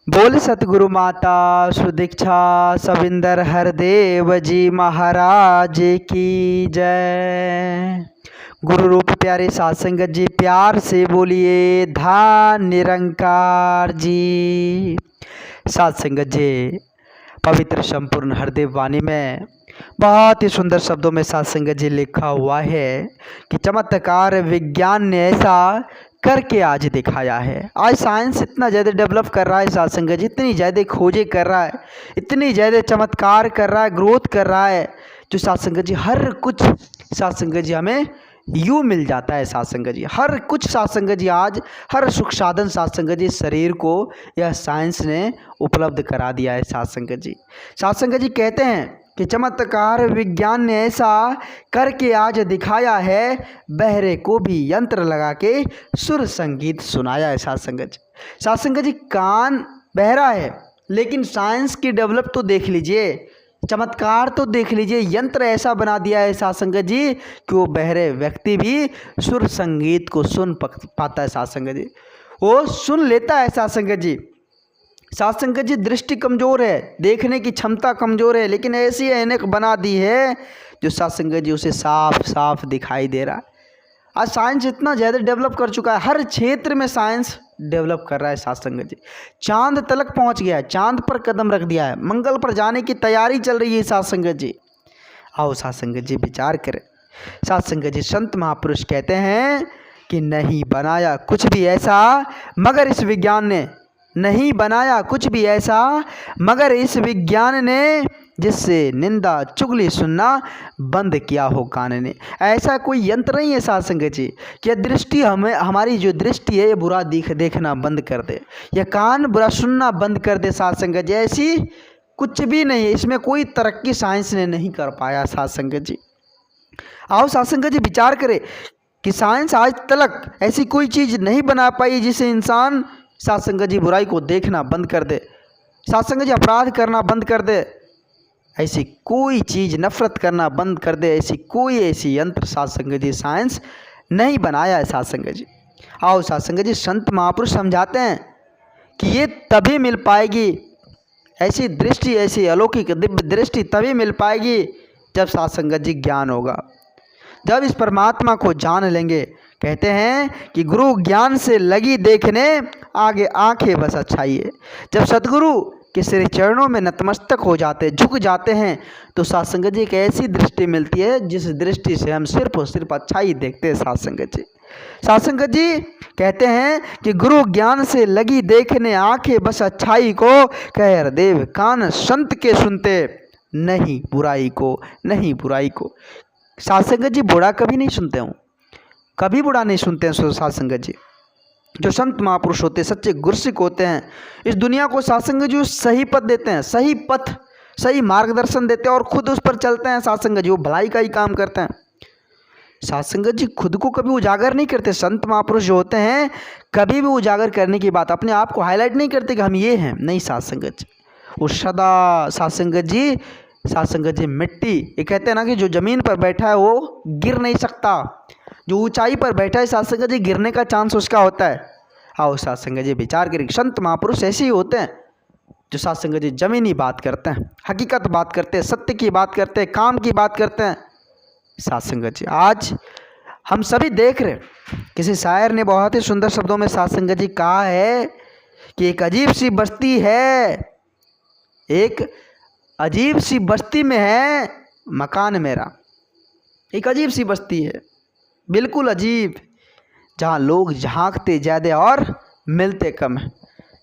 बोल सतगुरु माता सुदीक्षा सविंदर हरदेव जी महाराज की जय। गुरु रूप प्यारे साध संगत जी प्यार से बोलिए धान निरंकार जी। साध संगत जी पवित्र संपूर्ण हरदेव वाणी में बहुत ही सुंदर शब्दों में साध संगत जी लिखा हुआ है कि चमत्कार विज्ञान ने ऐसा करके आज दिखाया है। आज साइंस इतना ज़्यादा डेवलप कर रहा है साध संगत जी, इतनी ज़्यादा खोजें कर रहा है, इतनी ज़्यादा चमत्कार कर रहा है, ग्रोथ कर रहा है, जो साध संगत जी हर कुछ साध संगत जी हमें यूँ मिल जाता है। साध संगत जी हर कुछ साध संगत जी आज हर सुख साधन साध संगत जी शरीर को यह साइंस ने उपलब्ध करा दिया है। साध संगत जी कहते हैं कि चमत्कार विज्ञान ने ऐसा करके आज दिखाया है, बहरे को भी यंत्र लगा के सुर संगीत सुनाया है। साध संगत जी कान बहरा है, लेकिन साइंस की डेवलप तो देख लीजिए, चमत्कार तो देख लीजिए, यंत्र ऐसा बना दिया है साध संगत जी कि वो बहरे व्यक्ति भी सुर संगीत को सुन पाता है। साध संगत जी वो सुन लेता है। साध संगत जी दृष्टि कमज़ोर है, देखने की क्षमता कमज़ोर है, लेकिन ऐसी ऐनक बना दी है जो साध संगत जी उसे साफ साफ दिखाई दे रहा है। आज साइंस इतना ज़्यादा डेवलप कर चुका है, हर क्षेत्र में साइंस डेवलप कर रहा है। साध संगत जी चांद तलक पहुंच गया है, चांद पर कदम रख दिया है, मंगल पर जाने की तैयारी चल रही है। साध संगत जी आओ साध संगत जी विचार करें। साध संगत जी संत महापुरुष कहते हैं कि नहीं बनाया कुछ भी ऐसा मगर इस विज्ञान ने, नहीं बनाया कुछ भी ऐसा मगर इस विज्ञान ने, जिससे निंदा चुगली सुनना बंद किया हो कान ने। ऐसा कोई यंत्र नहीं है साध संगत जी कि दृष्टि हमारी जो दृष्टि है ये बुरा देखना बंद कर दे, या कान बुरा सुनना बंद कर दे। साध संगत जी ऐसी कुछ भी नहीं है, इसमें कोई तरक्की साइंस ने नहीं कर पाया। साध संगत जी आओ साध संगत जी विचार करें कि साइंस आज तक ऐसी कोई चीज़ नहीं बना पाई जिसे इंसान साध संगत जी बुराई को देखना बंद कर दे, साध संगत जी अपराध करना बंद कर दे, ऐसी कोई चीज़ नफरत करना बंद कर दे, ऐसी यंत्र साध संगत जी साइंस नहीं बनाया है। साध संगत जी आओ साध संगत जी संत महापुरुष समझाते हैं कि ये तभी मिल पाएगी, ऐसी दृष्टि, ऐसी अलौकिक दिव्य दृष्टि तभी मिल पाएगी जब साध संगत जी ज्ञान होगा, जब इस परमात्मा को जान लेंगे। कहते हैं कि गुरु ज्ञान से लगी देखने, आगे आंखें बस अच्छाई है। जब सतगुरु के श्री चरणों में नतमस्तक हो जाते, झुक जाते हैं, तो साध संगत जी एक ऐसी दृष्टि मिलती है जिस दृष्टि से हम सिर्फ और सिर्फ अच्छाई देखते हैं। साध संगत जी कहते हैं कि गुरु ज्ञान से लगी देखने, आंखें बस अच्छाई को, कह हरदेव कान संत के सुनते, नहीं बुराई को, नहीं बुराई को। साध संगत जी बुरा कभी नहीं सुनते हूँ, कभी बुरा नहीं सुनते हैं। साध संगत जी जो संत महापुरुष होते हैं, सच्चे गुरसिक होते हैं, इस दुनिया को साध संगत जी सही पथ देते हैं, सही पथ, सही मार्गदर्शन देते हैं और खुद उस पर चलते हैं। साध संगत जी वो भलाई का ही काम करते हैं। साध संगत जी खुद को कभी उजागर नहीं करते। संत महापुरुष जो होते हैं कभी भी उजागर करने की बात, अपने आप को हाईलाइट नहीं करते कि हम ये हैं, नहीं। साध संगत जी वो सदा साध संगत जी मिट्टी, ये कहते हैं ना कि जो ज़मीन पर बैठा है वो गिर नहीं सकता, जो ऊंचाई पर बैठा है साध संगत जी गिरने का चांस उसका होता है। आओ साध संगत जी विचार करें, संत महापुरुष ऐसे ही होते हैं जो साध संगत जी ज़मीनी बात करते हैं, हकीकत बात करते हैं, सत्य की बात करते हैं, काम की बात करते हैं। साध संगत जी आज हम सभी देख रहे, किसी शायर ने बहुत ही सुंदर शब्दों में साध संगत जी कहा है कि एक अजीब सी बस्ती है, एक अजीब सी बस्ती में है मकान मेरा। एक अजीब सी बस्ती है, बिल्कुल अजीब, जहाँ लोग झांकते ज़्यादा और मिलते कम है,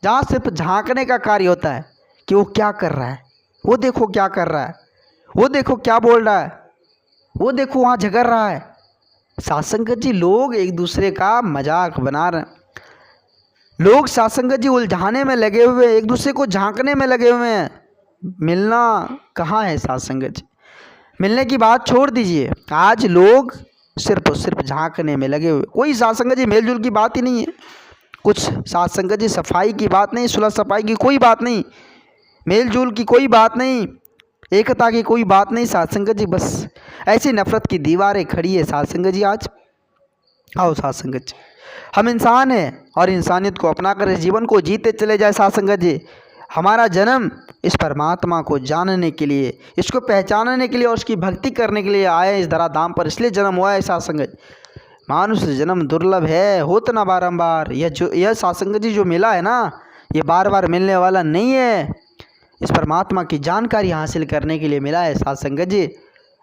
जहाँ सिर्फ झांकने का कार्य होता है कि वो क्या कर रहा है, वो देखो क्या कर रहा है, वो देखो क्या बोल रहा है, वो देखो वहाँ झगड़ रहा है। साध संगत जी लोग एक दूसरे का मजाक बना रहे हैं, लोग साध संगत जी उलझाने में लगे हुए, एक दूसरे को झांकने में लगे हुए हैं। मिलना कहाँ है साध संगत जी, मिलने की बात छोड़ दीजिए, आज लोग सिर्फ और सिर्फ झांकने में लगे हुए। कोई साध संगत जी मेलजुल की बात ही नहीं है, कुछ साध संगत जी सफाई की बात नहीं, सुलह सफाई की कोई बात नहीं, मेलजुल की कोई बात नहीं, एकता की कोई बात नहीं। साध संगत जी बस ऐसी नफरत की दीवारें खड़ी है। साध संगत जी आज आओ साध संगत जी हम इंसान हैं और इंसानियत को अपनाकर इस जीवन को जीते चले जाए साथ संगत जी। हमारा जन्म इस परमात्मा को जानने के लिए, इसको पहचानने के लिए और उसकी भक्ति करने के लिए आए इस धराधाम पर, इसलिए जन्म हुआ है साथ संगत। मानुष जन्म दुर्लभ है, होता ना बारंबार। यह साथ संगत जी जो मिला है ना, ये बार बार मिलने वाला नहीं है। इस परमात्मा की जानकारी हासिल करने के लिए मिला है साथ संगत जी।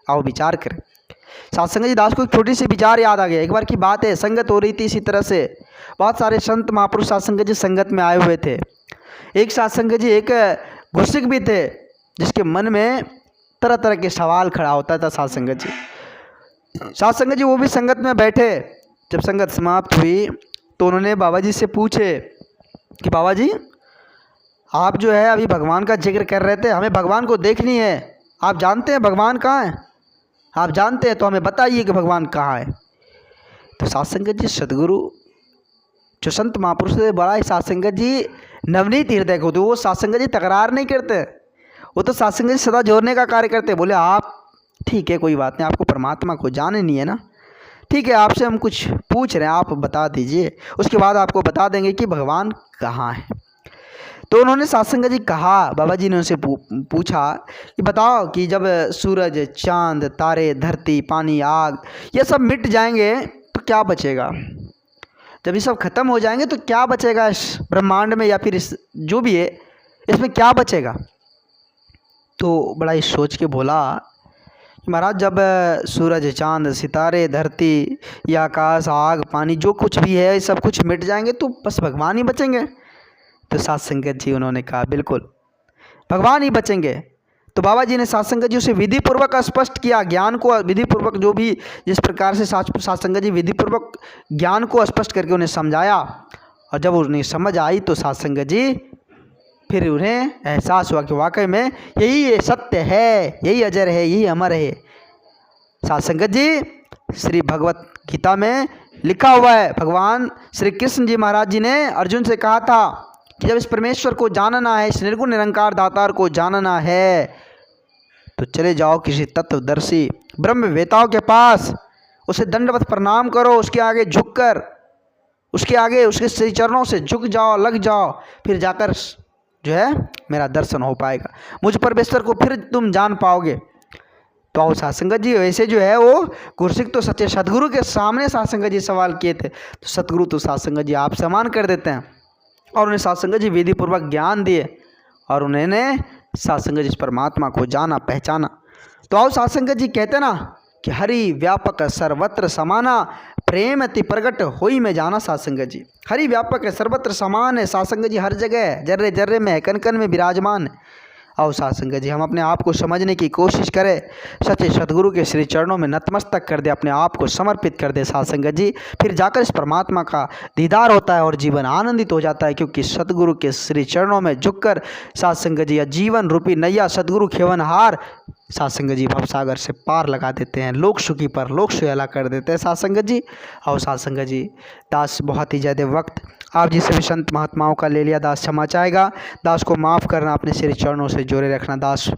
आओ विचार करें साथ संगत जी। दास को एक छोटी सी विचार याद आ गया। एक बार की बात है, संगत हो रही थी इसी तरह से, बहुत सारे संत महापुरुष साथ संगत जी संगत में आए हुए थे। एक साथ संगत जी एक गुरसिक भी थे जिसके मन में तरह तरह के सवाल खड़ा होता था साथ संगत जी। साथ संगत जी वो भी संगत में बैठे। जब संगत समाप्त हुई तो उन्होंने बाबा जी से पूछे कि बाबा जी, आप जो है अभी भगवान का जिक्र कर रहे थे, हमें भगवान को देखनी है। आप जानते हैं भगवान कहाँ है? आप जानते हैं तो हमें बताइए कि भगवान कहाँ है। तो साथ संगत जी सदगुरु जो संत महापुरुष थे, बड़ा ही साथ संगत जी नवनीत हृदय को थे। वो साथ संगत जी तकरार नहीं करते, वो तो साथ संगत जी सदा जोड़ने का कार्य करते। बोले आप ठीक है, कोई बात नहीं, आपको परमात्मा को जाननी है ना, ठीक है, आपसे हम कुछ पूछ रहे हैं, आप बता दीजिए, उसके बाद आपको बता देंगे कि भगवान कहाँ है। तो उन्होंने साथ संगत जी कहा, बाबा जी ने उनसे पूछा कि बताओ कि जब सूरज, चांद, तारे, धरती, पानी, आग ये सब मिट जाएंगे तो क्या बचेगा? जब ये सब खत्म हो जाएंगे तो क्या बचेगा इस ब्रह्मांड में, या फिर इस जो भी है इसमें क्या बचेगा? तो बड़ा ही सोच के बोला कि महाराज, जब सूरज, चांद, सितारे, धरती, या आकाश, आग, पानी जो कुछ भी है सब कुछ मिट जाएंगे तो बस भगवान ही बचेंगे। तो साथ संगत जी उन्होंने कहा बिल्कुल भगवान ही बचेंगे। तो बाबा जी ने साथ संगत जी उसे विधि पूर्वक स्पष्ट किया, ज्ञान को विधि पूर्वक, जो भी जिस प्रकार से साथ संगत जी विधि पूर्वक ज्ञान को स्पष्ट करके उन्हें समझाया। और जब उन्हें समझ आई तो साथ संगत जी फिर उन्हें एहसास हुआ कि वाकई में यही ये सत्य है, यही अजर है, यही अमर है। साथ संगत जी श्री भगवत गीता में लिखा हुआ है, भगवान श्री कृष्ण जी महाराज जी ने अर्जुन से कहा था कि जब इस परमेश्वर को जानना है, इस निर्गुण निरंकार दातार को जानना है, तो चले जाओ किसी तत्वदर्शी ब्रह्मवेताओं के पास, उसे दंडवत प्रणाम करो, उसके आगे झुककर, उसके आगे उसके श्री चरणों से झुक जाओ, लग जाओ, फिर जाकर जो है मेरा दर्शन हो पाएगा, मुझ परमेश्वर को फिर तुम जान पाओगे। तो आओ साथ संगत जी, वैसे जो है वो गुरसिक तो सच्चे सदगुरु के सामने साथ संगत जी सवाल किए थे, तो सतगुरु तो साथ संगत जी आप सम्मान कर देते हैं और उन्हें साथ संगत जी विधि पूर्वक ज्ञान दिए और उन्होंने साथ संगत जी परमात्मा को जाना, पहचाना। तो आओ साथ संगत जी कहते ना कि हरि व्यापक सर्वत्र समाना, प्रेम अति प्रगट होई में जाना। साथ संगत जी हरि व्यापक है, सर्वत्र समान है, साथ संगत जी हर जगह है, जर्रे जर्रे में है, कण कण में विराजमान है। आओ साथ संगत जी हम अपने आप को समझने की कोशिश करें, सच्चे सदगुरु के श्री चरणों में नतमस्तक कर दे, अपने आप को समर्पित कर दे साथ संगत जी। फिर जाकर इस परमात्मा का दीदार होता है और जीवन आनंदित हो जाता है, क्योंकि सदगुरु के श्री चरणों में झुककर साथ संगत जी जीवन रूपी नैया सदगुरु खेवनहार साथ संगत जी भवसागर से पार लगा देते हैं, लोक सुखी पर लोक सुहेला कर देते हैं साथ संगत जी। और साथ संगत जी दास बहुत ही ज़्यादा वक्त आप जी सभी संत महात्माओं का ले लिया, दास क्षमा चाहेगा, दास को माफ़ करना, अपने श्री चरणों से जोड़े रखना। दास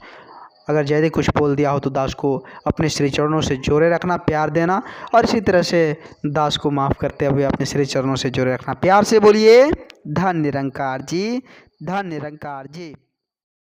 अगर ज़्यादा कुछ बोल दिया हो तो दास को अपने श्री चरणों से जोड़े रखना, प्यार देना, और इसी तरह से दास को माफ़ करते हुए अपने श्री चरणों से जोड़े रखना। प्यार से बोलिए धन निरंकार जी, धन निरंकार जी।